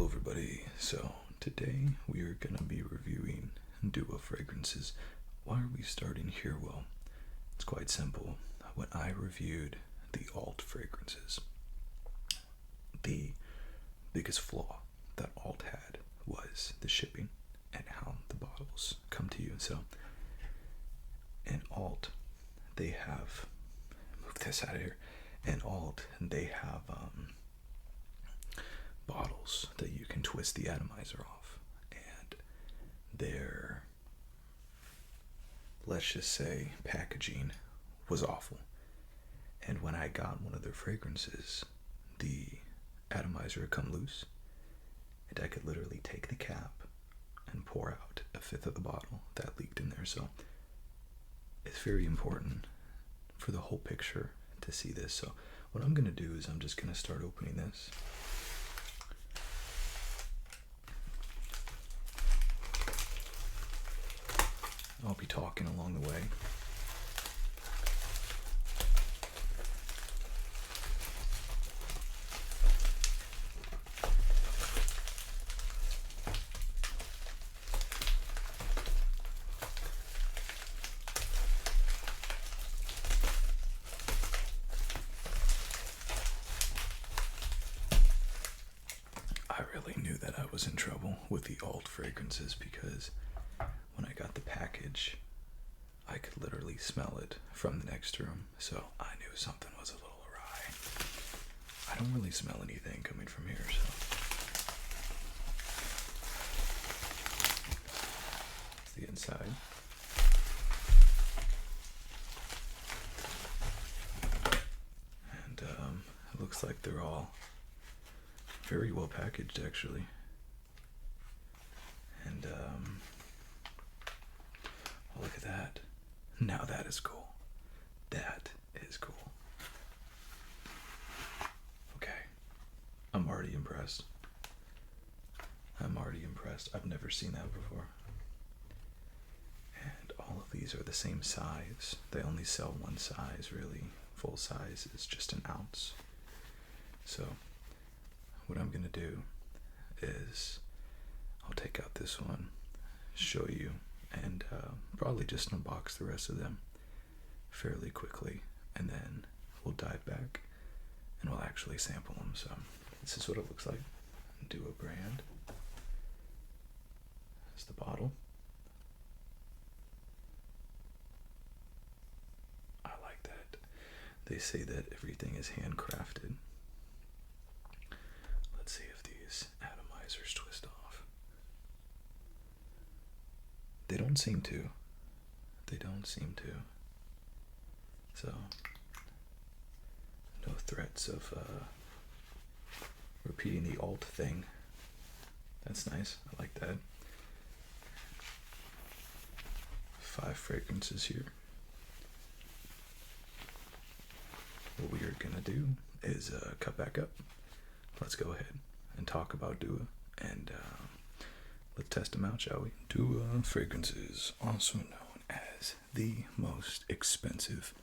Hello everybody, so today we are going to be reviewing duo fragrances. Why are we starting here? Well, it's quite simple. When I reviewed the alt fragrances, the biggest flaw that alt had was the shipping and how the bottles come to you. So in alt, they have, move this out of here, in alt, they have bottles that you can twist the atomizer off, and their, let's just say, packaging was awful. And when I got one of their fragrances, the atomizer had come loose, and I could literally take the cap and pour out a fifth of the bottle that leaked in there. So it's very important for the whole picture to see this. So what I'm going to do is I'm just going to start opening this. I'll be talking along the way. I really knew that I was in trouble with the alt fragrances because when I got the package, I could literally smell it from the next room, so I knew something was a little awry. I don't really smell anything coming from here, so. It's the inside. And it looks like they're all very well packaged, actually. And oh, look at that. Now that is cool. That is cool. Okay. I'm already impressed. I've never seen that before. And all of these are the same size. They only sell one size, really. Full size is just an ounce. So what I'm going to do is I'll take out this one, show you, and probably just unbox the rest of them fairly quickly, and then we'll dive back and we'll actually sample them. So this is what it looks like. Duo brand. That's the bottle. I like that. They say that everything is handcrafted. Let's see if these atomizers twist off. They don't seem to. So, no threats of repeating the alt thing. That's nice. I like that. 5 fragrances here. What we are gonna do is cut back up. Let's go ahead and talk about duo, and let's test them out, shall we? Duo fragrances, also known as the most expensive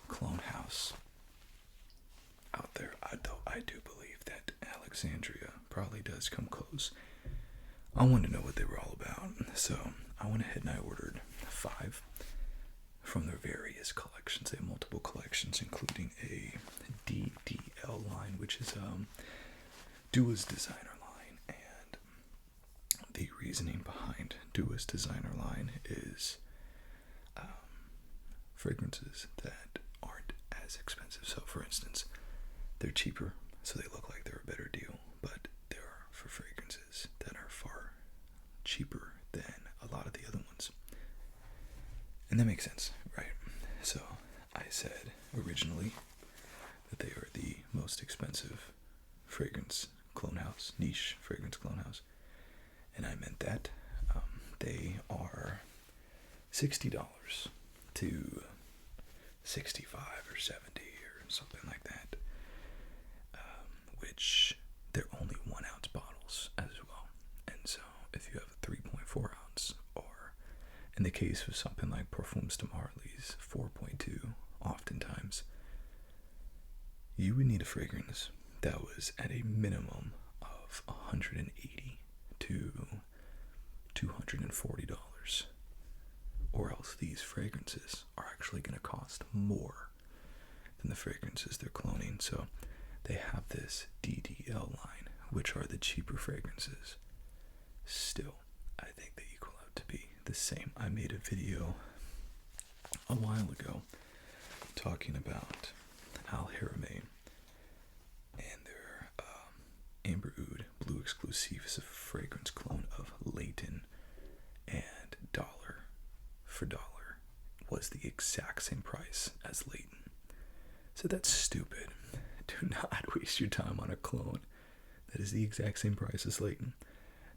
clone house out there. I do believe that Alexandria probably does come close. I wanted to know what they were all about, so I went ahead and I ordered 5 from their various collections. They have multiple collections, including a DDL line, which is Duo's designer line. And the reasoning behind Duo's designer line is fragrances that aren't as expensive. So, for instance, they're cheaper, so they look like they're a better deal, but they are for fragrances that are far cheaper than a lot of the other ones. And that makes sense, right? So I said originally that they are the most expensive fragrance clone house, niche fragrance clone house. And I meant that. They are $60 to $65 or $70 or something like that. Which they're only 1 ounce bottles as well. And so if you have a 3.4 ounce, or in the case of something like Perfume de Marly's 4.2, oftentimes you would need a fragrance that was at a minimum of $180 these fragrances are actually going to cost more than the fragrances they're cloning. So they have this DDL line, which are the cheaper fragrances. Still, I think they equal out to be the same. I made a video a while ago talking about Al Haramain and their Amber Oud Blue Exclusive is a fragrance clone of Leighton, and dollar for dollar was the exact same price as Leighton. So that's stupid. Do not waste your time on a clone that is the exact same price as Leighton.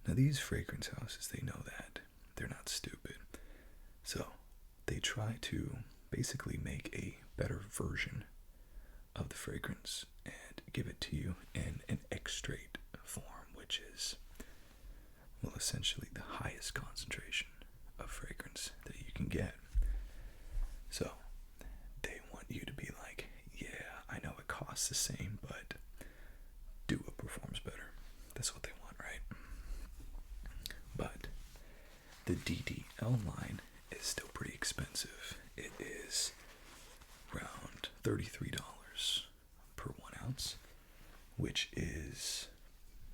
Now these fragrance houses, they know that. They're not stupid. So they try to basically make a better version of the fragrance and give it to you in an extrait form, which is, well, essentially the highest concentration of fragrance that you can get. So they want you to be like, yeah, I know it costs the same, but Dua performs better. That's what they want, right? But the DDL line is still pretty expensive. It is around $33 per 1 ounce, which is,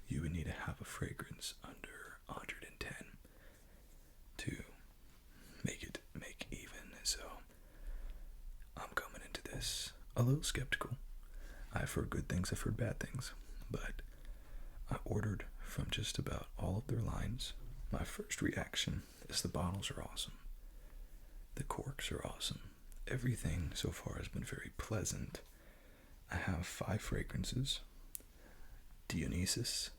you would need to have a fragrance under 110 to make even. So I'm coming into this a little skeptical. I've heard good things, I've heard bad things, but I ordered from just about all of their lines. My first reaction is the bottles are awesome. The corks are awesome. Everything so far has been very pleasant. I have 5 fragrances: Dionysus,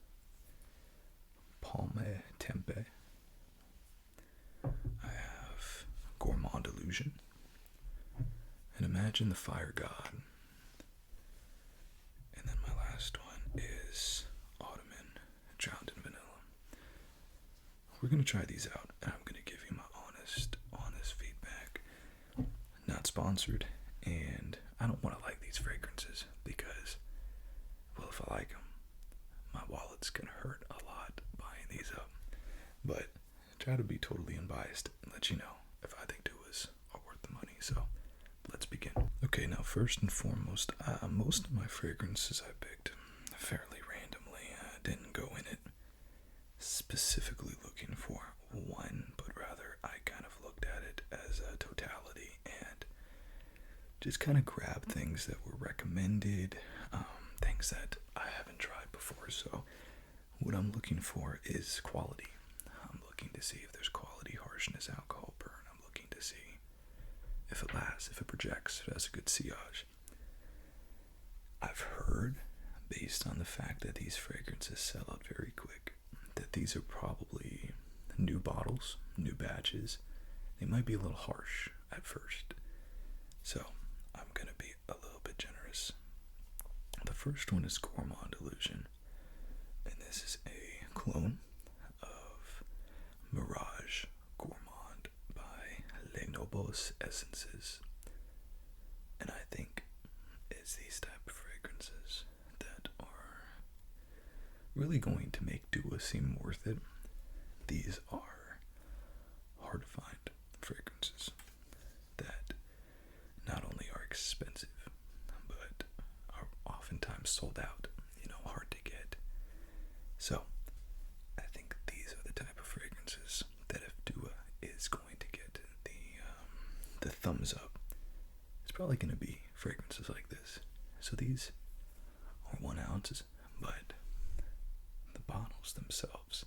Palme Tempe, I have Gourmand Delusion, and Imagine the Fire God. And then my last one is Ottoman, Drowned in Vanilla. We're going to try these out, and I'm going to give you my honest feedback. Not sponsored, and I don't want to like these fragrances because, well, if I like them, my wallet's going to hurt a lot buying these up. But try to be totally unbiased and let you know if I think Duas are worth the money. So let's begin. Okay, now first and foremost, most of my fragrances I picked fairly randomly. I didn't go in it specifically looking for one, but rather I kind of looked at it as a totality and just kind of grabbed things that were recommended, things that I haven't tried before. So what I'm looking for is quality. I'm looking to see if there's quality, harshness, alcohol burn. I'm looking to see if it lasts, if it projects, if it has a good sillage. I've heard, based on the fact that these fragrances sell out very quick, that these are probably new bottles, new batches. They might be a little harsh at first. So I'm going to be a little bit generous. The first one is Gourmand Delusion. And this is a clone of Mirage Gourmand by Les Nobles Essences. And I think it's these type of fragrances that are really going to make Dua seem worth it. These are hard to find fragrances that not only are expensive, but are oftentimes sold out, hard to get. So I think these are the type of fragrances that if Dua is going to get the thumbs up, it's probably going to be fragrances like this. So these are 1 ounces, but the bottles themselves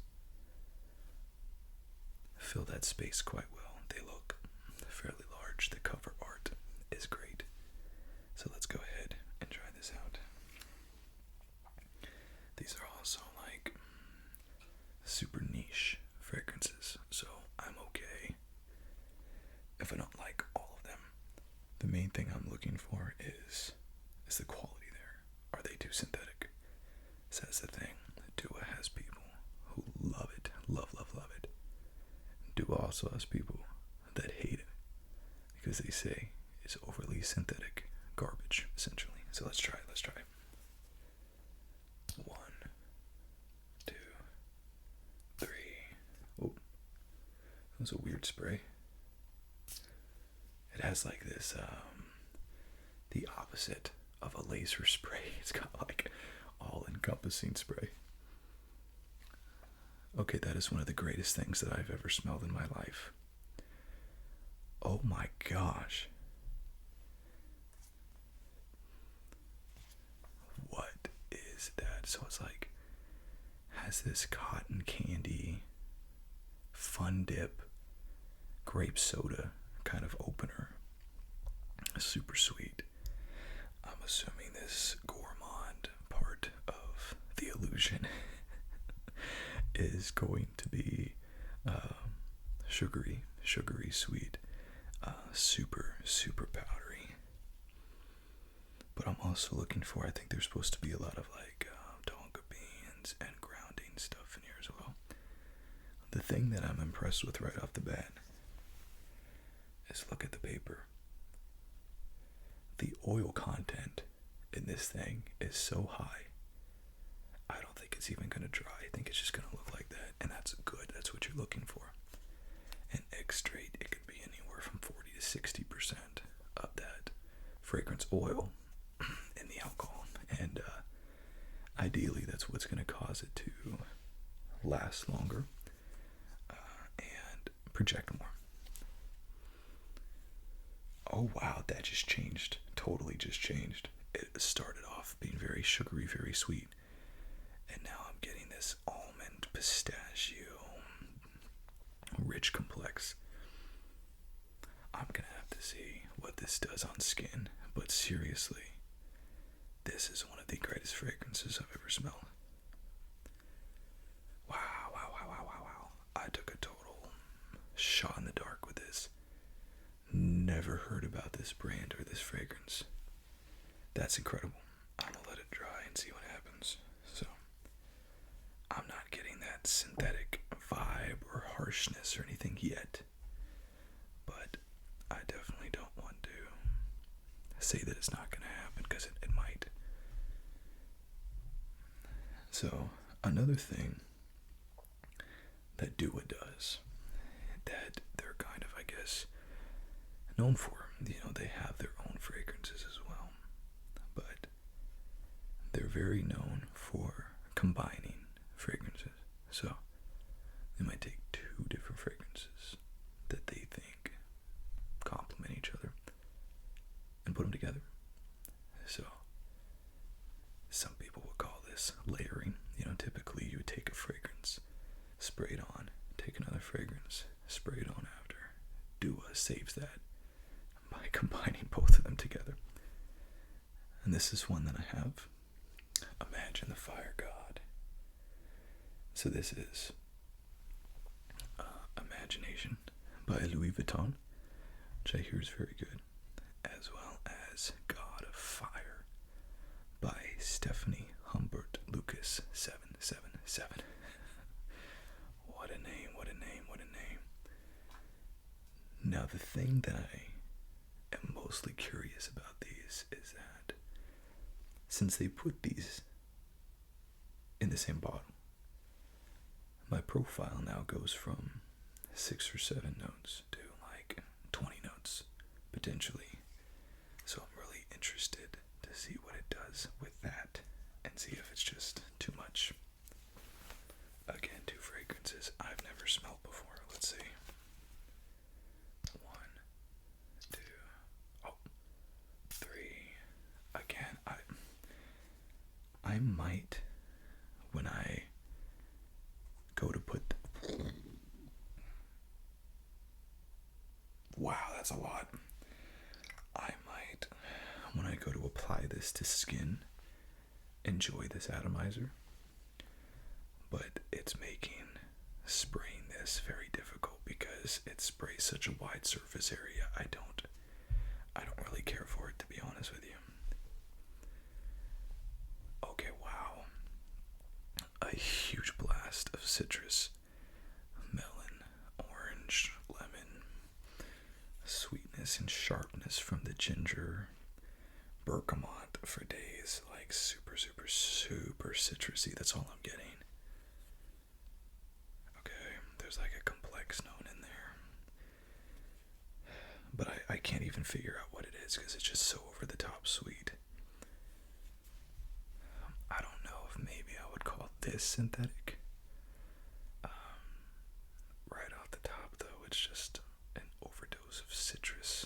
fill that space quite well. They look fairly large. The cover art is great. So let's go ahead and try this out. These are also like super niche fragrances, so I'm okay if I don't like all of them. The main thing I'm looking for is the quality there. Are they too synthetic? So that's the thing. Dua has people who love it, love it. Dua also has people that hate it because they say it's overly synthetic garbage, essentially. So let's try. 1, 2, 3. Oh, that was a weird spray. has like this, the opposite of a laser spray. It's got like all-encompassing spray. Okay, that is one of the greatest things that I've ever smelled in my life. Oh my gosh. What is that? So it's like, has this cotton candy, fun dip, grape soda kind of opener. Super sweet. I'm assuming this Gourmand part of the Delusion is going to be sugary sweet, super powdery. But I'm also looking for, I think there's supposed to be a lot of like tonka beans and grounding stuff in here as well. The thing that I'm impressed with right off the bat is look at the paper. The oil content in this thing is so high, I don't think it's even going to dry. I think it's just going to look like that, and that's good. That's what you're looking for. And extract, it could be anywhere from 40 to 60% of that fragrance oil in the alcohol, and ideally that's what's going to cause it to last longer and project more. Oh wow, that just changed. Totally just changed. It started off being very sugary, very sweet, and now I'm getting this almond pistachio rich complex. I'm gonna have to see what this does on skin, but seriously, this is one of the greatest fragrances I've ever smelled. Wow. I took a total shot in the dark with this. Never heard about this brand or this fragrance. That's incredible. I'm gonna let it dry and see what happens. So, I'm not getting that synthetic vibe or harshness or anything yet, but I definitely don't want to say that it's not gonna happen, because it might. So, another thing that Dua does, that they're kind of, I guess, known for, they have their own fragrances as well, but they're very known for combining fragrances. So they might take two different fragrances that they think complement each other and put them together. So some people will call this layering. Typically you would take a fragrance, spray it on, take another fragrance, spray it on after. Dua saves that by combining both of them together. And this is one that I have. Imagine the Fire God. So this is Imagination by Louis Vuitton, which I hear is very good, as well as God of Fire by Stephanie Humbert Lucas 777. What a name. Now the thing that I am mostly curious about these is that since they put these in the same bottle, my profile now goes from 6 or 7 notes to like 20 notes potentially. So I'm really interested to see what it does with that and see if it's just too much. Again, 2 fragrances I've never smelled before. Let's see. 1, 2, 3. Again, I might, when I go to put, wow, that's a lot. I might, when I go to apply this to skin, enjoy this atomizer, but it's making spraying this very difficult because it sprays such a wide surface area. I don't really care for it, to be honest with you. Okay, wow. A huge blast of citrus, melon, orange, lemon, sweetness and sharpness from the ginger, bergamot for days, like super citrusy. That's all I'm getting. Okay, there's like a complex note in there, but I can't even figure out what it is because it's just so over the top sweet. I don't know if maybe I would call this synthetic. Right off the top, though, it's just an overdose of citrus.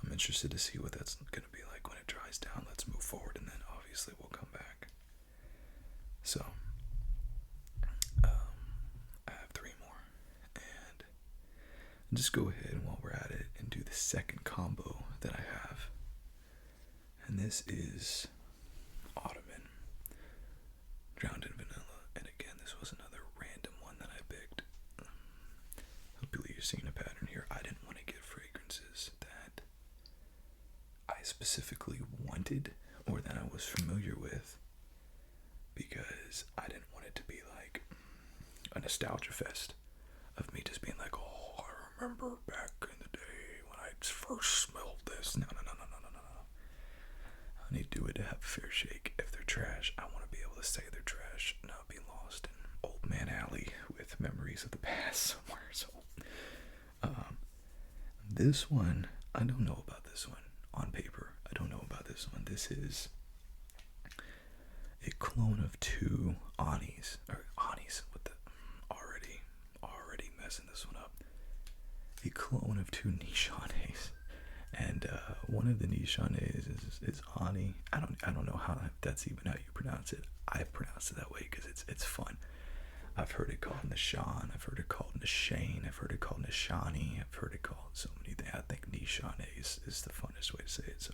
I'm interested to see what that's going to be like when it dries down. Let's move forward, and then obviously we'll come back. So, I have 3 more. And just go ahead while we're at it and do the second combo that I have. And this is Ottoman, drowned in vanilla. And again, this was another random one that I picked. Hopefully you're seeing a pattern here. I didn't want to get fragrances that I specifically wanted or that I was familiar with, because I didn't want it to be like a nostalgia fest of me just being like, oh, I remember back in the day when I first smelled this. No. I need to do it to have a fair shake. If they're trash, I want to be able to say they're trash, not be lost in Old Man Alley with memories of the past somewhere. So, this one, I don't know about this one. On paper, I don't know about this one. This is a clone of 2 Anis, what the, already messing this one up. A clone of 2 Nishanes, and one of the Nishanes is Ani. I don't know how that's even how you pronounce it. I pronounce it that way because it's fun. I've heard it called Nishan, I've heard it called Nishane, I've heard it called Nishani, I've heard it called so many things. I think Nishane is the funnest way to say it. So,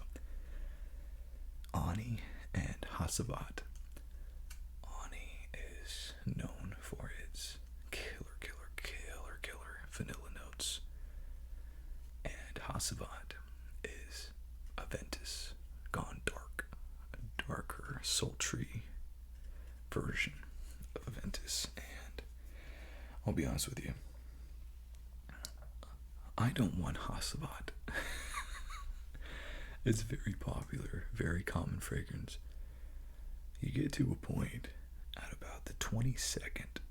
Ani and Hasavat. Ani is known for its killer vanilla notes, and Hasavat is Aventus gone dark, a darker, sultry version of Aventus. And I'll be honest with you, I don't want Hasavat. It's very popular, very common fragrance. You get to a point at about the 22nd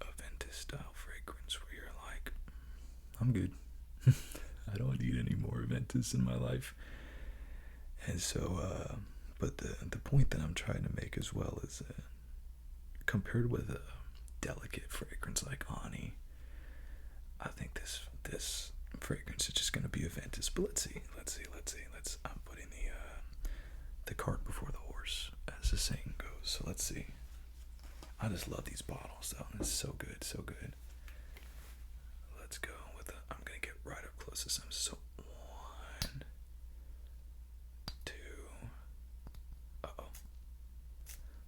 Aventus style fragrance where you're like, I'm good. I don't need any more Aventus in my life. And so, but the point that I'm trying to make as well is compared with a delicate fragrance like Ani, I think this fragrance is just going to be Aventus. But let's see. I'm putting the cart before the horse, as the saying goes. So let's see. I just love these bottles, though. It's so good. Let's go with I'm going to get right up close to some. So 1, 2. Uh-oh.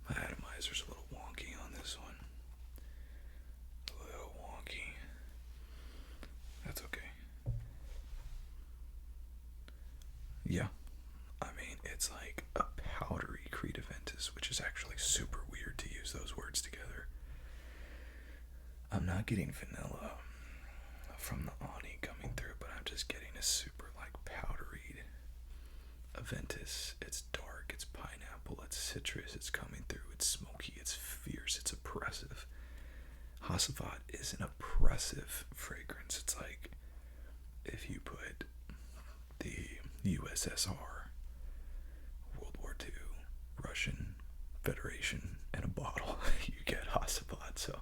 My atomizer's a little wonky on this one. A little wonky. That's okay. Yeah. I mean, it's like a powdery Creed Aventus, which is actually super weird to use those words together. I'm not getting vanilla from the Ani coming through, but I'm just getting a super like powdery Aventus. It's dark, it's pineapple, it's citrus, it's coming through, it's smoky, it's fierce, it's oppressive. Hasavat is an oppressive fragrance. It's like if you put the USSR, World War II, Russian Federation in a bottle, you get Hasavat. So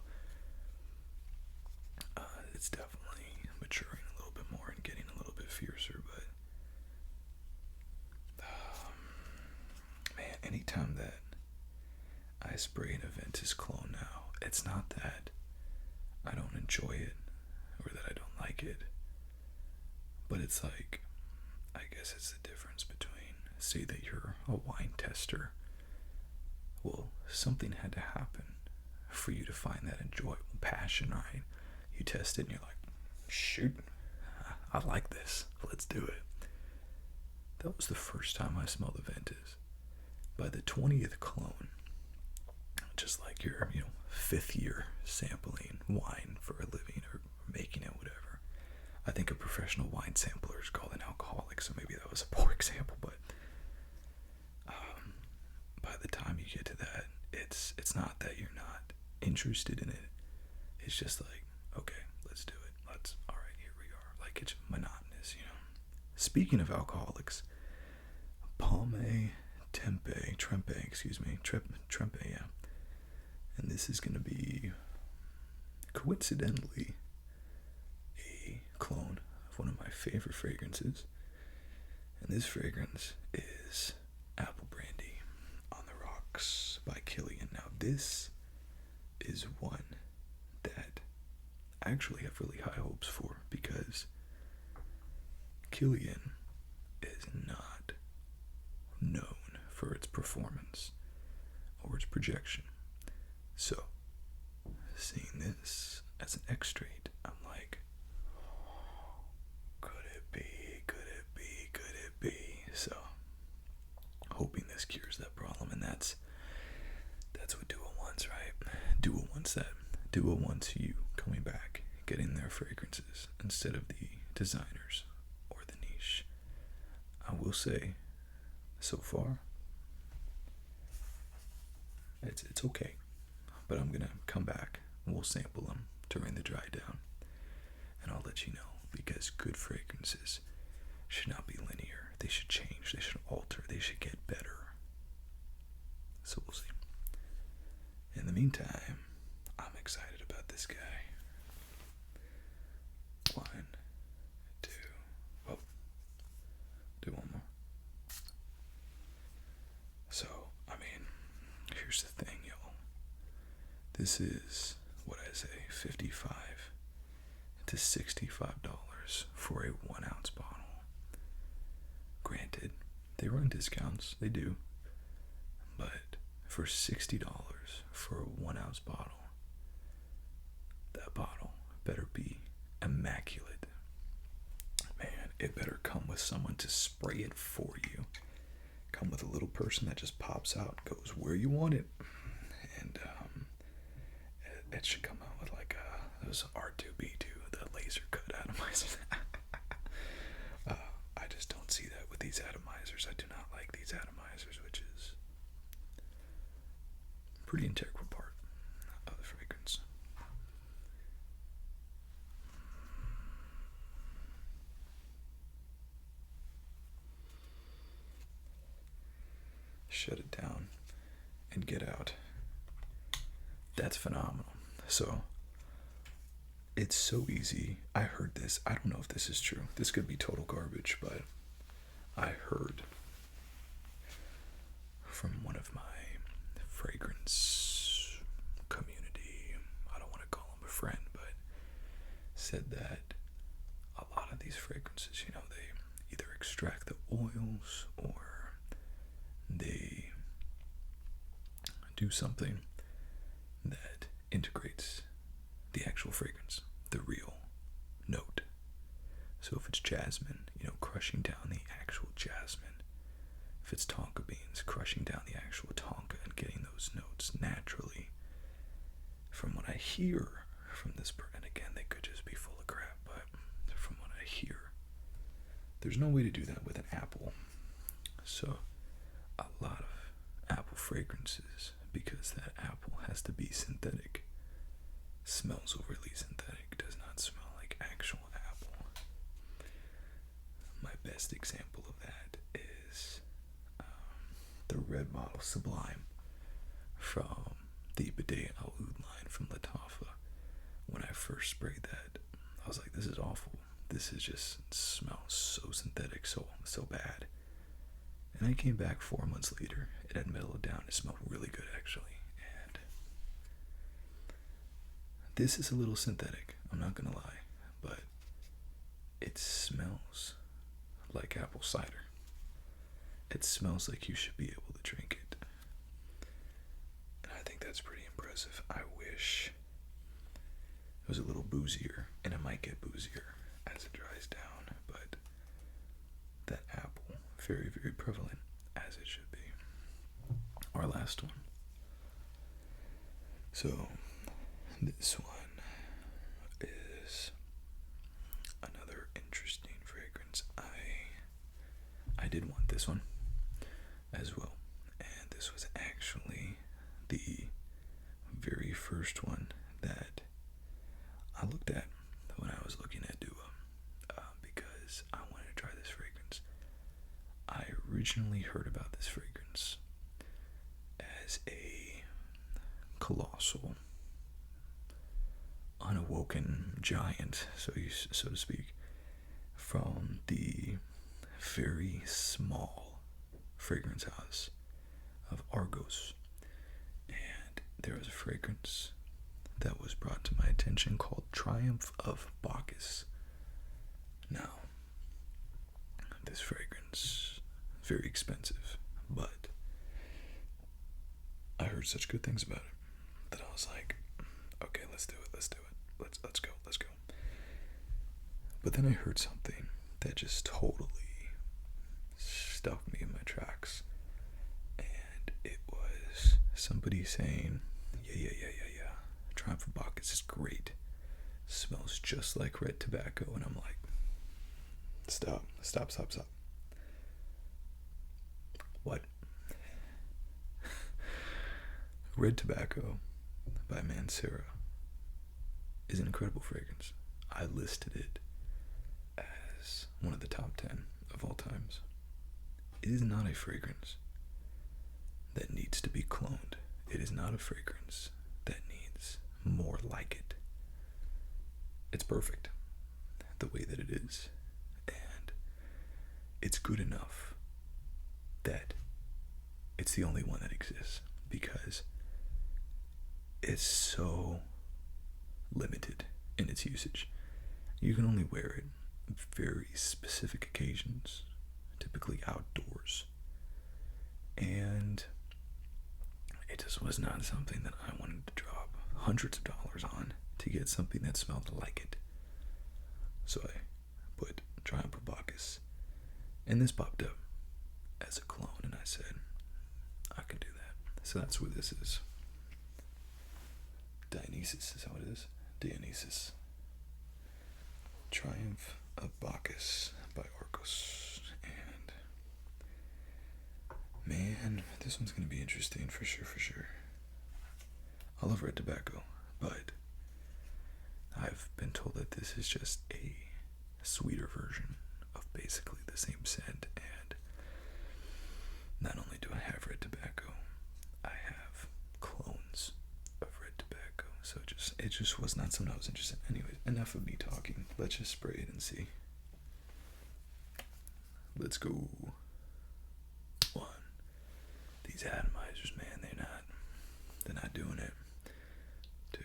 it's definitely maturing a little bit more and getting a little bit fiercer. But man, anytime that I spray an Aventus clone now, it's not that I don't enjoy it or that I don't like it, but it's like, I guess it's the difference between, say that you're a wine tester. Well, something had to happen for you to find that enjoyable passion, right? You test it and you're like, shoot, I like this, let's do it. That was the first time I smelled Aventus. By the 20th clone, just like your 5th year sampling wine for a living or making it, whatever. I think a professional wine sampler is called an alcoholic, so maybe that was a poor example, but by the time you get to that, it's not that you're not interested in it. It's just like, okay, let's do it. All right, here we are. Like, it's monotonous. Speaking of alcoholics, Palme Trempe, excuse me, Trempe, yeah. And this is going to be, coincidentally, a clone of one of my favorite fragrances. And this fragrance is Apple Brandy on the Rocks by Killian. Now, this is one that I actually have really high hopes for, because Killian is not known for its performance or its projection. So, seeing this as an extrait, I'm like, could it be? So, hoping this cures that problem, and that's what Dua wants, right? Dua wants that. Dua wants you coming back, getting their fragrances instead of the designers or the niche. I will say, so far, it's okay, but I'm gonna come back and we'll sample them during the dry down, and I'll let you know, because good fragrances should not be linear. They should change, they should alter, they should get better. So we'll see. In the meantime, I'm excited about this guy. 1, 2, oh, do one more. So, I mean, here's the thing, y'all. This is, what I say, $55 to $65 for a 1 ounce bottle. Granted, they run discounts, they do, but for $60 for a 1 ounce bottle, that bottle better be immaculate. Man, it better come with someone to spray it for you. Come with a little person that just pops out, goes where you want it, and it should come out with like those R2B2, the laser cut atomizers. I just don't see that with these atomizers. I do not like these atomizers, which is a pretty integral part of the fragrance. Shut it down and get out. That's phenomenal. So, it's so easy. I heard this. I don't know if this is true. This could be total garbage, but I heard from one of my fragrance community, I don't want to call him a friend, but said that a lot of these fragrances, you know, they either extract the oils or they do something that integrates the actual fragrance, the real note. So if it's jasmine, you know, crushing down the actual jasmine. If it's tonka beans, crushing down the actual tonka and getting those notes naturally. From what I hear from this person, and again, they could just be full of crap, but from what I hear, there's no way to do that with an apple. So a lot of apple fragrances, because that apple has to be synthetic, smells overly synthetic, does not smell like actual apple. My best example of that is the red bottle Sublime from the Bidet Al Oud line from Lattafa. When I first sprayed that, I was like, this is awful. This is just smells so synthetic, so bad. And I came back 4 months later. It had mellowed down. It smelled really good, actually. And this is a little synthetic, I'm not gonna lie, but it smells like apple cider. It smells like you should be able to drink it. And I think that's pretty impressive. I wish it was a little boozier, and it might get boozier as it dries down, but that apple, very, very prevalent, as it should be. Our last one. So, this one is another interesting fragrance. I did want this one as well, and this was actually the very first one that I looked at when I was looking at Dua, because I wanted to try this fragrance. originally heard about this fragrance as a colossal, unawoken giant, so to speak, from the very small fragrance house of Argos. And there was a fragrance that was brought to my attention called Triumph of Bakus. Now, this fragrance, very expensive, but I heard such good things about it that I was like, okay, let's do it, let's go. But then I heard something that just totally stopped me in my tracks. And it was somebody saying, yeah. Triumph of Bakus is great. Smells just like red tobacco. And I'm like, stop. What? Red Tobacco by Mancera is an incredible fragrance. I listed it as one of the top 10 of all times. It is not a fragrance that needs to be cloned. It is not a fragrance that needs more like it. It's perfect the way that it is, and it's good enough that it's the only one that exists because it's so limited in its usage. You can only wear it very specific occasions, typically outdoors, and it just was not something that I wanted to drop hundreds of dollars on to get something that smelled like it. So I put Triumph of Bakus, and this popped up as a clone, and I said, I can do that. So that's what this is. Dionysus is how it is. Dionysus. Triumph of Bakus by Argos. And man, this one's going to be interesting for sure. I love red tobacco, but I've been told that this is just a sweeter version of basically the same scent. And not only do I have red tobacco, I have clones of red tobacco. So it just was not something I was interested in. Anyways, enough of me talking. Let's just spray it and see. Let's go. One. These atomizers, man, they're not doing it. Two.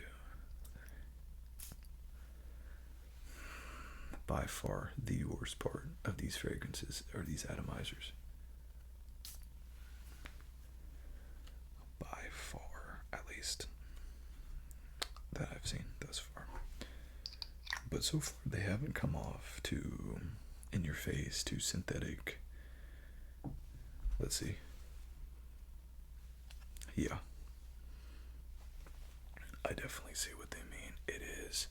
By far the worst part of these fragrances are these atomizers. By far, at least, that I've seen thus far. But so far they haven't come off too in your face, too synthetic. Let's see. Yeah. I definitely see what they mean. It is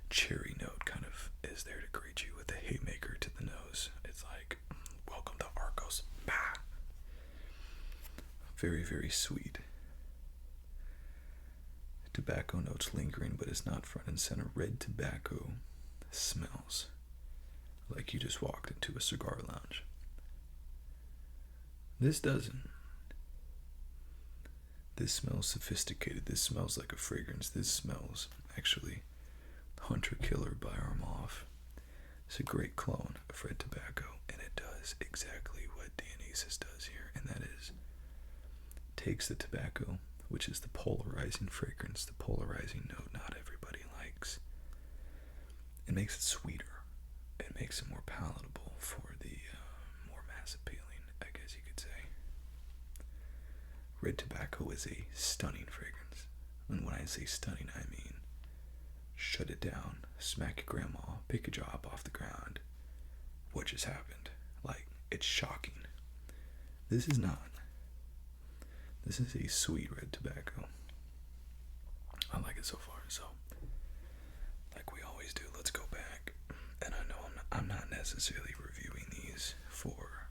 cherry note kind of is there to greet you with a haymaker to the nose. It's like, welcome to Argos. Bah! Very, very sweet. Tobacco notes lingering, but it's not front and center. Red tobacco smells like you just walked into a cigar lounge. This doesn't. This smells sophisticated. This smells like a fragrance. This smells actually Hunter Killer by Armand. It's a great clone of red tobacco, and it does exactly what Dionysus does here, and that is takes the tobacco, which is the polarizing fragrance, the polarizing note not everybody likes, and makes it sweeter. It makes it more palatable for the more mass appealing, I guess you could say. Red tobacco is a stunning fragrance. And when I say stunning, I mean shut it down, smack your grandma, pick a job off the ground. What just happened? Like, it's shocking. This is not. This is a sweet red tobacco. I like it so far. So, like we always do, let's go back. And I know I'm not necessarily reviewing these for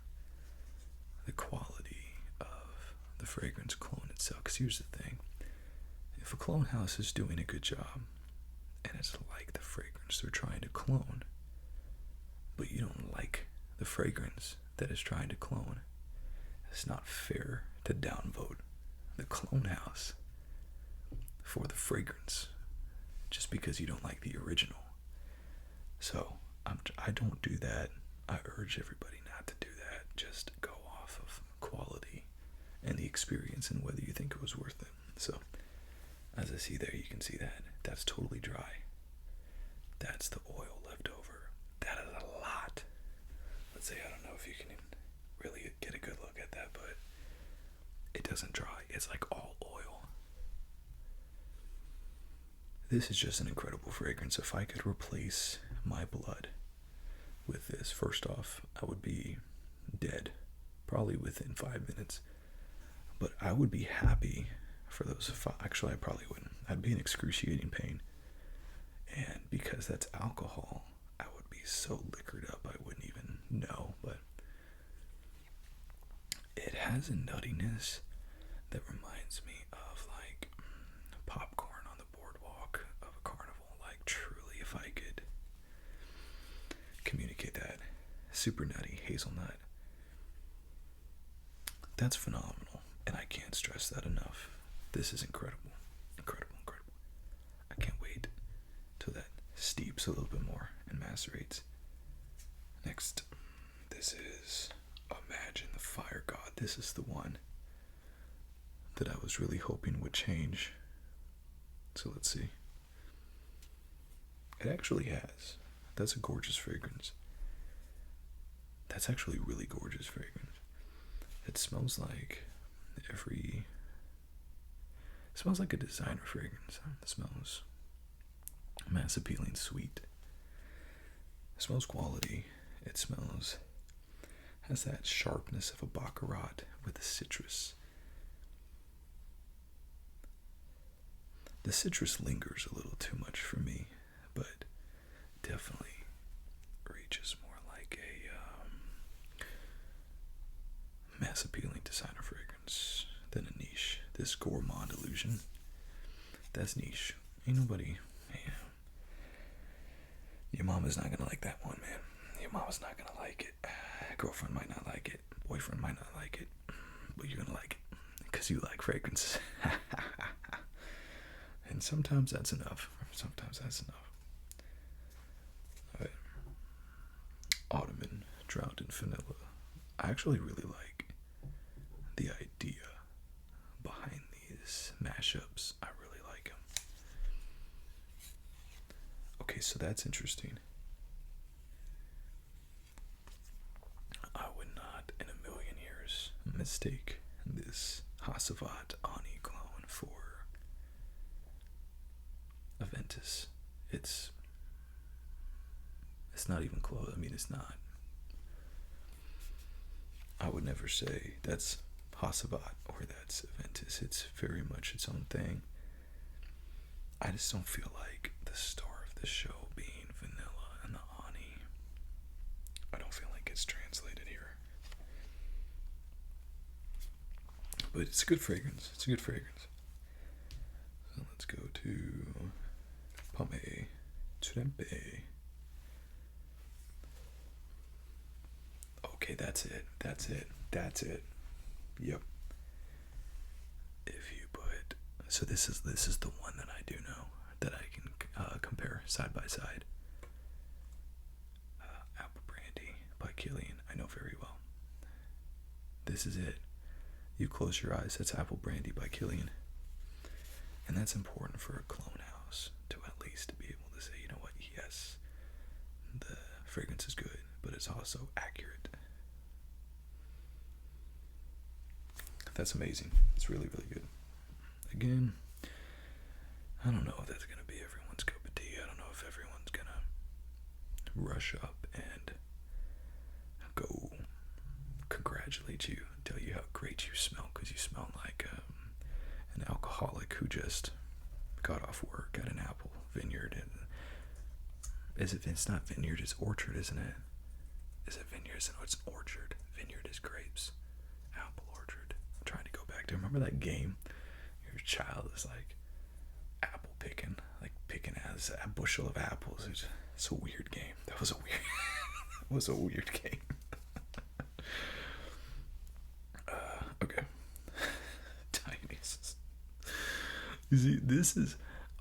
the quality of the fragrance clone itself. Because here's the thing. If a clone house is doing a good job, and it's like the fragrance they're trying to clone, but you don't like the fragrance, that is trying to clone, it's not fair to downvote the clone house for the fragrance just because you don't like the original. So I don't do that. I urge everybody not to do that. Just go off of quality and the experience and whether you think it was worth it. So as I see there, you can see that that's totally dry. That's the oil left over. That is a lot. Let's say, I don't know if you can really get a good look at that, but it doesn't dry. It's like all oil. This is just an incredible fragrance. If I could replace my blood with this, first off, I would be dead, probably within 5 minutes. But I would be happy for those actually, I probably wouldn't. I'd be in excruciating pain. And because that's alcohol, I would be so liquored up I wouldn't even know. But it has a nuttiness that reminds me of like popcorn on the boardwalk of a carnival. Like truly, if I could communicate that. Super nutty, hazelnut. That's phenomenal. And I can't stress that enough. This is incredible. Incredible, incredible. I can't wait till that steeps a little bit more and macerates. Next, this is Imagine the Fire God. This is the one that I was really hoping would change. So let's see. It actually has. That's a gorgeous fragrance. That's actually a really gorgeous fragrance. It smells like it smells like a designer fragrance. It smells mass appealing, sweet. It smells quality. It smells, has that sharpness of a baccarat with a citrus. The citrus lingers a little too much for me, but definitely reaches more like a mass appealing designer fragrance than a niche. This Gourmand Delusion, that's niche. Ain't nobody, man. Your mama's not gonna like that one, man. Your mama's not gonna like it. Girlfriend might not like it. Boyfriend might not like it. But you're gonna like it because you like fragrances. And sometimes that's enough. Sometimes that's enough. All right. Ottoman, drowned in vanilla. I actually really like the idea behind these mashups. I really like them. Okay, so that's interesting. I would not in a million years mistake this Hasavat Ani clone for Aventus. It's not even close. I mean, it's not. I would never say that's Hasavat or that's Aventus. It's very much its own thing. I just don't feel like the star of the show being vanilla and the Ani. I don't feel like it's translated here. But it's a good fragrance. It's a good fragrance. So let's go to Tempe. Okay, that's it. Yep. If you put, so this is the one that I do know that I can compare side by side. Apple Brandy by Killian, I know very well. This is it. You close your eyes, that's Apple Brandy by Killian. And that's important for a clone house to at least be able to say, you know what, yes, the fragrance is good, but it's also accurate. That's amazing. It's really, really good. Again, I don't know if that's going to be everyone's cup of tea. I don't know if everyone's going to rush up and go congratulate you, tell you how great you smell, because you smell like an alcoholic who just got off work at an apple vineyard. And it's not vineyard, it's orchard, isn't it? Is it vineyard? No, it's orchard. Vineyard is grapes. Apple orchard. I'm trying to go back to, remember that game? Your child is like apple picking, like picking as a bushel of apples. It's a weird game. That was a weird game. See, this is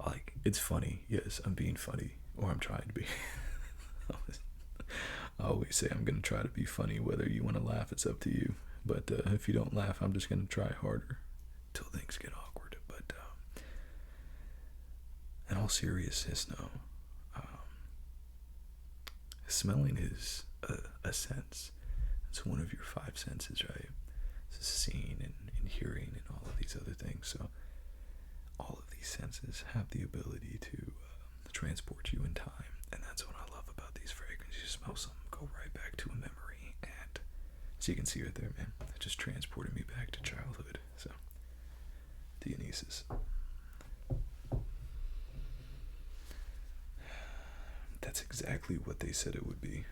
like, it's funny. Yes, I'm being funny, or I'm trying to be. I always say I'm gonna try to be funny. Whether you want to laugh, it's up to you. But if you don't laugh, I'm just gonna try harder till things get awkward. But in all seriousness, no. Smelling is a sense. It's one of your five senses, right? It's seeing and hearing and all of these other things. So all of these senses have the ability to transport you in time, and that's what I love about these fragrances. You smell something, go right back to a memory, and so you can see right there, man, it just transported me back to childhood. So Dionysus. That's exactly what they said it would be.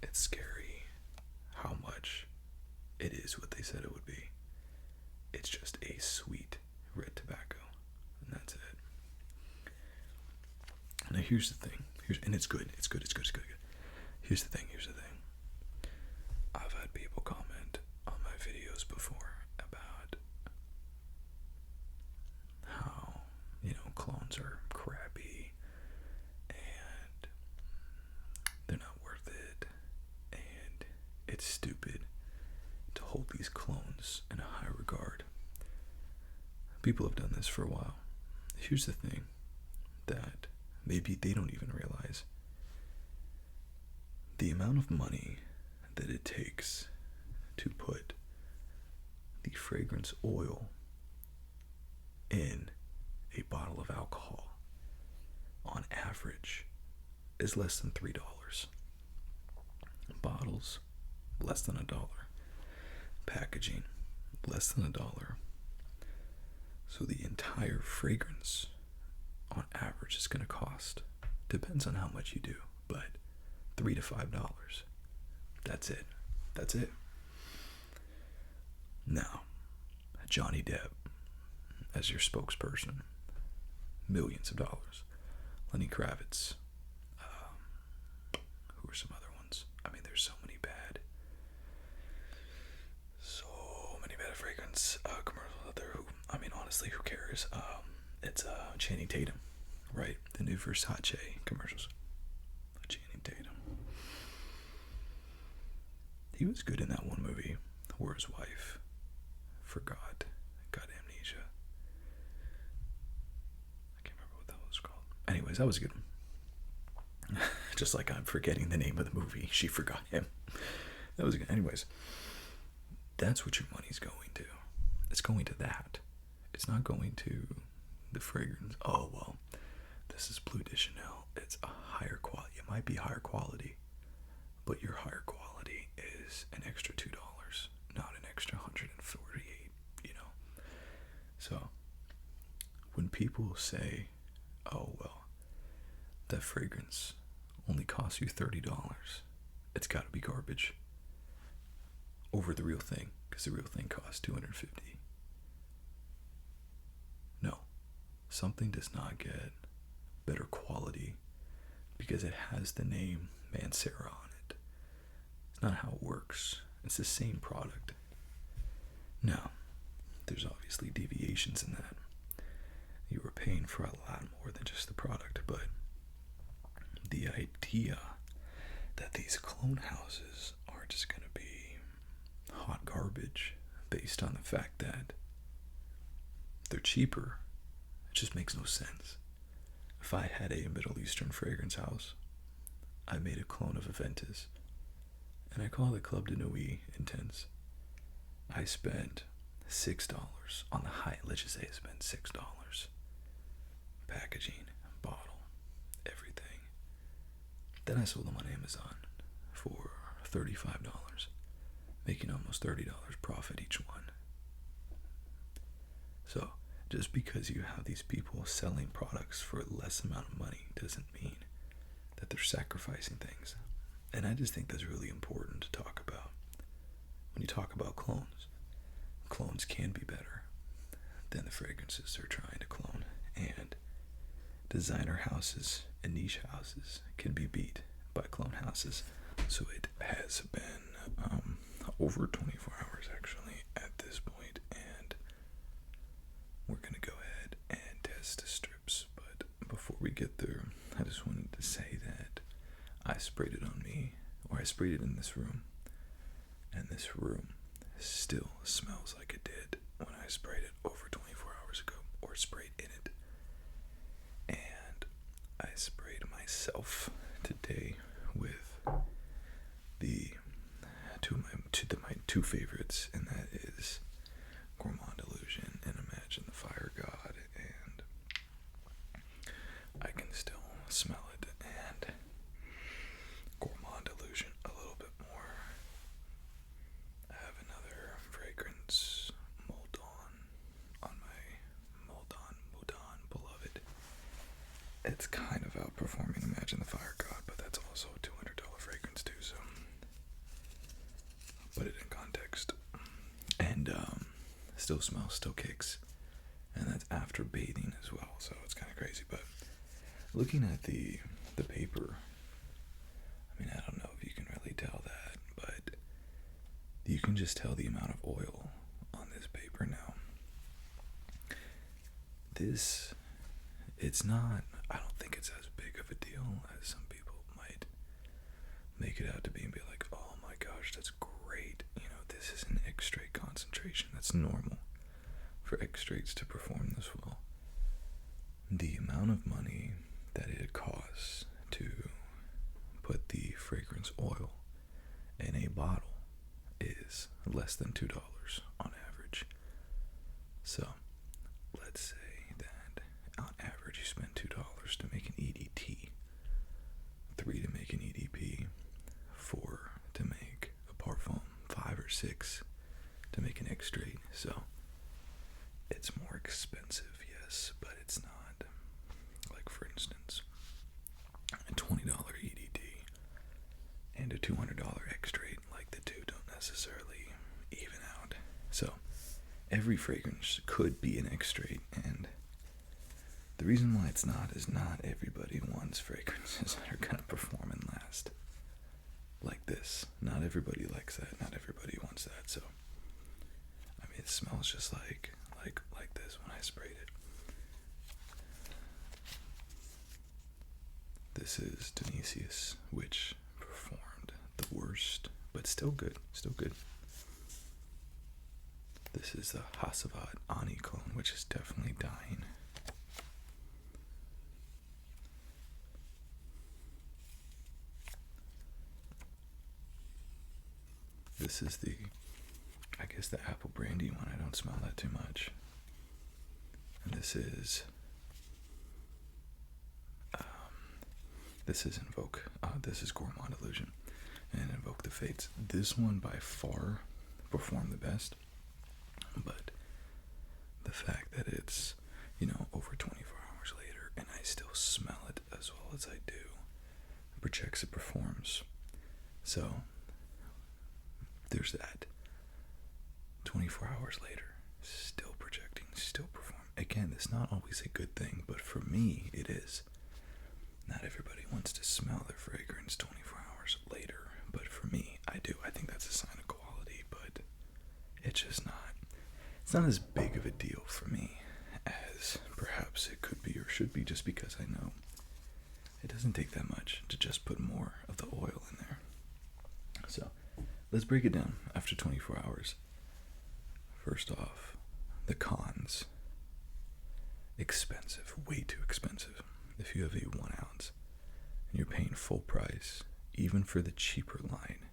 It's scary how much it is what they said it would be. It's just a sweet red tobacco, and that's it. Now here's the thing. And it's good. It's good. Here's the thing. I've had people comment on my videos before about how, clones are crappy and they're not worth it, and it's stupid to hold these clones in a high regard. People have done this for a while. Here's the thing that maybe they don't even realize. The amount of money that it takes to put the fragrance oil in a bottle of alcohol on average is less than $3. Bottles, less than $1. Packaging, less than $1. So the entire fragrance on average is going to cost, depends on how much you do, but $3 to $5. That's it. Now, Johnny Depp as your spokesperson, millions of dollars. Lenny Kravitz, who are some other ones? I mean, there's so many bad fragrance commercials out there. I mean, honestly, who cares? It's Channing Tatum, right? The new Versace commercials. Channing Tatum. He was good in that one movie where his wife got amnesia. I can't remember what that was called. Anyways, that was a good one. Just like I'm forgetting the name of the movie. She forgot him. That was good. Anyways, that's what your money's going to. It's going to that. It's not going to the fragrance. Oh, well, this is Bleu de Chanel. It's a higher quality. It might be higher quality, but your higher quality is an extra $2, not an extra 148, So, when people say, oh, well, that fragrance only costs you $30, it's got to be garbage over the real thing, because the real thing costs $250. No, something does not get better quality because it has the name Mancera on it. It's not how it works. It's the same product. Now, there's obviously deviations in that. You were paying for a lot more than just the product, but the idea that these clone houses are just going to be hot garbage based on the fact that they're cheaper, it just makes no sense. If I had a Middle Eastern fragrance house, I made a clone of Aventus, and I call it Club de Nuit Intense. I spent $6 on the high. Let's just say I spent $6. Packaging, bottle, everything. Then I sold them on Amazon for $35, making almost $30 profit each one. So, just because you have these people selling products for a less amount of money doesn't mean that they're sacrificing things. And I just think that's really important to talk about. When you talk about clones, clones can be better than the fragrances they're trying to clone. And designer houses and niche houses can be beat by clone houses. So it has been over 24 hours actually at this point, and we're going test strips, but before we get there, I just wanted to say that I sprayed it on me, or I sprayed it in this room, and this room still smells like it did when I sprayed it over 24 hours ago, or sprayed in it. And I sprayed myself today with my two favorites, and that is Gourmand Delusion and Imagine the Fire God, and I can still smell it, and Gourmand Delusion a little bit more. I have another fragrance, on my Moudon beloved. It's kind of outperforming Imagine the Fire God, but that's also a $200 fragrance too, so put it in context. And still smells, still kicks, and that's after bathing as well, so it's kind of crazy. But looking at the paper, I mean, I don't know if you can really tell that, but you can just tell the amount of oil on this paper now. It's not, I don't think it's as big of a deal as some people might make it out to be and be like, oh my gosh, that's great. You know, this is an extrait concentration. That's normal for extraits to perform this well. The amount of money that it costs to put the fragrance oil in a bottle is less than $2 on average. So let's say that on average you spend $2 to make an EDT, $3 to make an EDP, $4 to make a parfum, $5 or $6 to make an extrait. So it's more expensive, yes, but it's not. Like, for instance, a $20 EDT and a $200 extrait, like, the two don't necessarily even out. So every fragrance could be an extrait, and the reason why it's not is not everybody wants fragrances that are going to perform and last like this. Not everybody likes that. Not everybody wants that. So, I mean, it smells just like this when I sprayed it. This is Dionysius, which performed the worst, but still good. Still good. This is the Hasavat Ani clone, which is definitely dying. This is the apple brandy one. I don't smell that too much. And this is Invoke. This is Gourmand Delusion and Invoke the Fates. This one by far performed the best, but the fact that it's, over 24 hours later and I still smell it as well as I do projects it performs. So there's that. 24 hours later, still projecting, still perform. Again, it's not always a good thing, but for me, it is. Not everybody wants to smell their fragrance 24 hours later, but for me, I do. I think that's a sign of quality, but it's just not. It's not as big of a deal for me as perhaps it could be or should be, just because I know it doesn't take that much to just put more of the oil in there. So let's break it down after 24 hours. First off, the cons. Expensive, way too expensive. If you have a 1 ounce and you're paying full price, even for the cheaper line,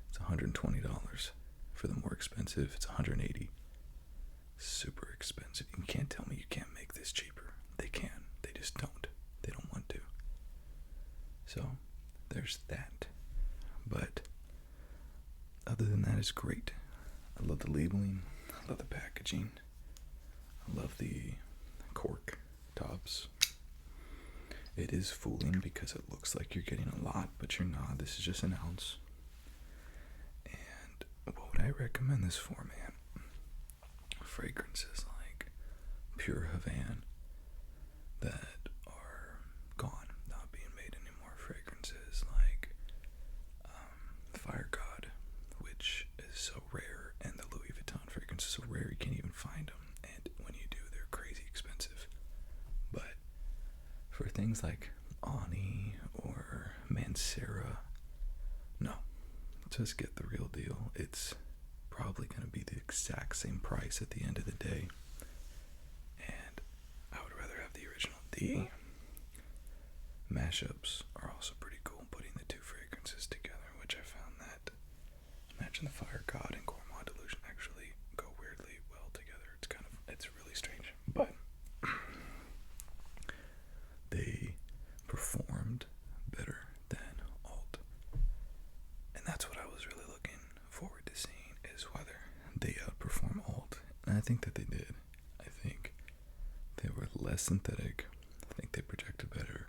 it's $120. For the more expensive, it's $180. Super expensive. You can't tell me you can't make this cheaper. They can. They just don't. They don't want to. So there's that. But other than that, it's great. I love the labeling. I love the packaging. I love the cork tops. It is fooling because it looks like you're getting a lot, but you're not. This is just an ounce. And what would I recommend this for, man? Fragrances like Pure Havana that are gone, not being made anymore. Fragrances like Fire God, which is so rare, and the Louis Vuitton fragrances are so rare you can't even find them. And when you do, they're crazy expensive. things like Ani or Mancera, no, just get the real deal. It's probably going to be the exact same price at the end of the day, and I would rather have the original. The mashups are also pretty cool, putting the two fragrances together, which I found that Imagine the Fire God and Gourmand Delusion actually go weirdly well together. It's really strange, but they performed better than Alt, and that's what I was really looking forward to seeing, is whether they outperform Alt, and I think that they did. I think they were less synthetic. I think they projected better.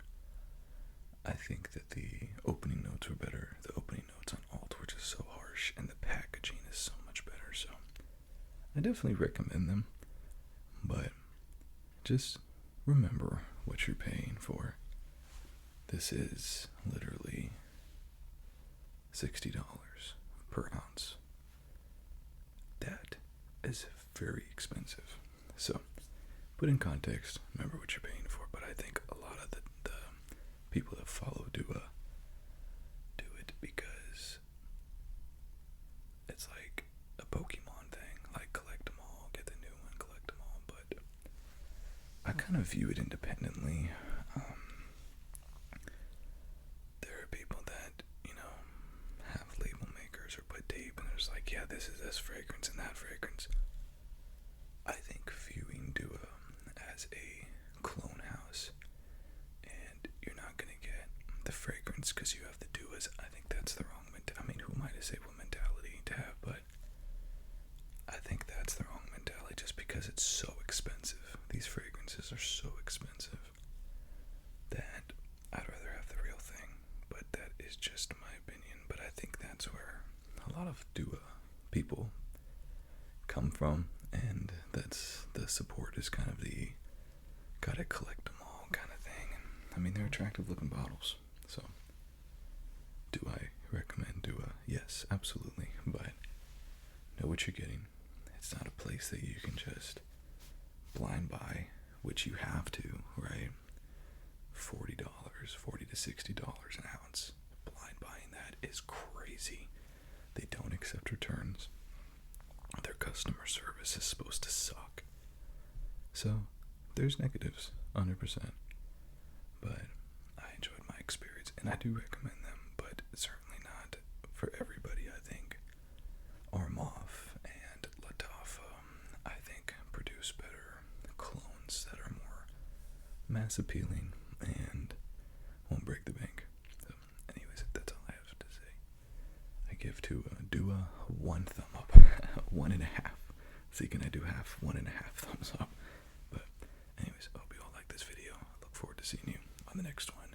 I think that the opening notes were better. The opening notes on Alt were just so harsh, and the packaging is so much better, so I definitely recommend them, but just remember what you're paying for. This is literally $60 per ounce. That is very expensive. So, put in context, remember what you're paying for, but I think a lot of the people that follow Dua do it because it's like a Pokemon thing, like collect them all, get the new one, collect them all, but I kind of view it independently. There are people that, have label makers or put tape and there's like, yeah, this is this fragrance and that fragrance. I think viewing Dua as a clone house, and you're not going to get the fragrance because you have the Duas, I think that's the wrong mentality. I mean, who am I to say what mentality to have, but I think that's the wrong mentality just because it's so expensive. These fragrances are so expensive that I'd rather have the real thing, but that is just my opinion. But I think that's where a lot of Dua people come from, and that's the support is kind of the gotta collect them all kind of thing. And I mean, they're attractive looking bottles, so do I recommend Dua? Yes, absolutely, but know what you're getting. It's not a place that you can just blind buy, which you have to, right? $40 to $60 an ounce. Blind buying that is crazy. They don't accept returns. Their customer service is supposed to suck. So there's negatives, 100%. But I enjoyed my experience, and I do recommend them, but certainly not for everybody. I think Armaf and Lattafa, I think, produce better clones that are more mass appealing and won't break the bank. So anyways, that's all I have to say. I give to Dua 1 thumb up. 1.5. See, can I do half? 1.5 thumbs up. But anyways, I hope you all like this video. I look forward to seeing you on the next one.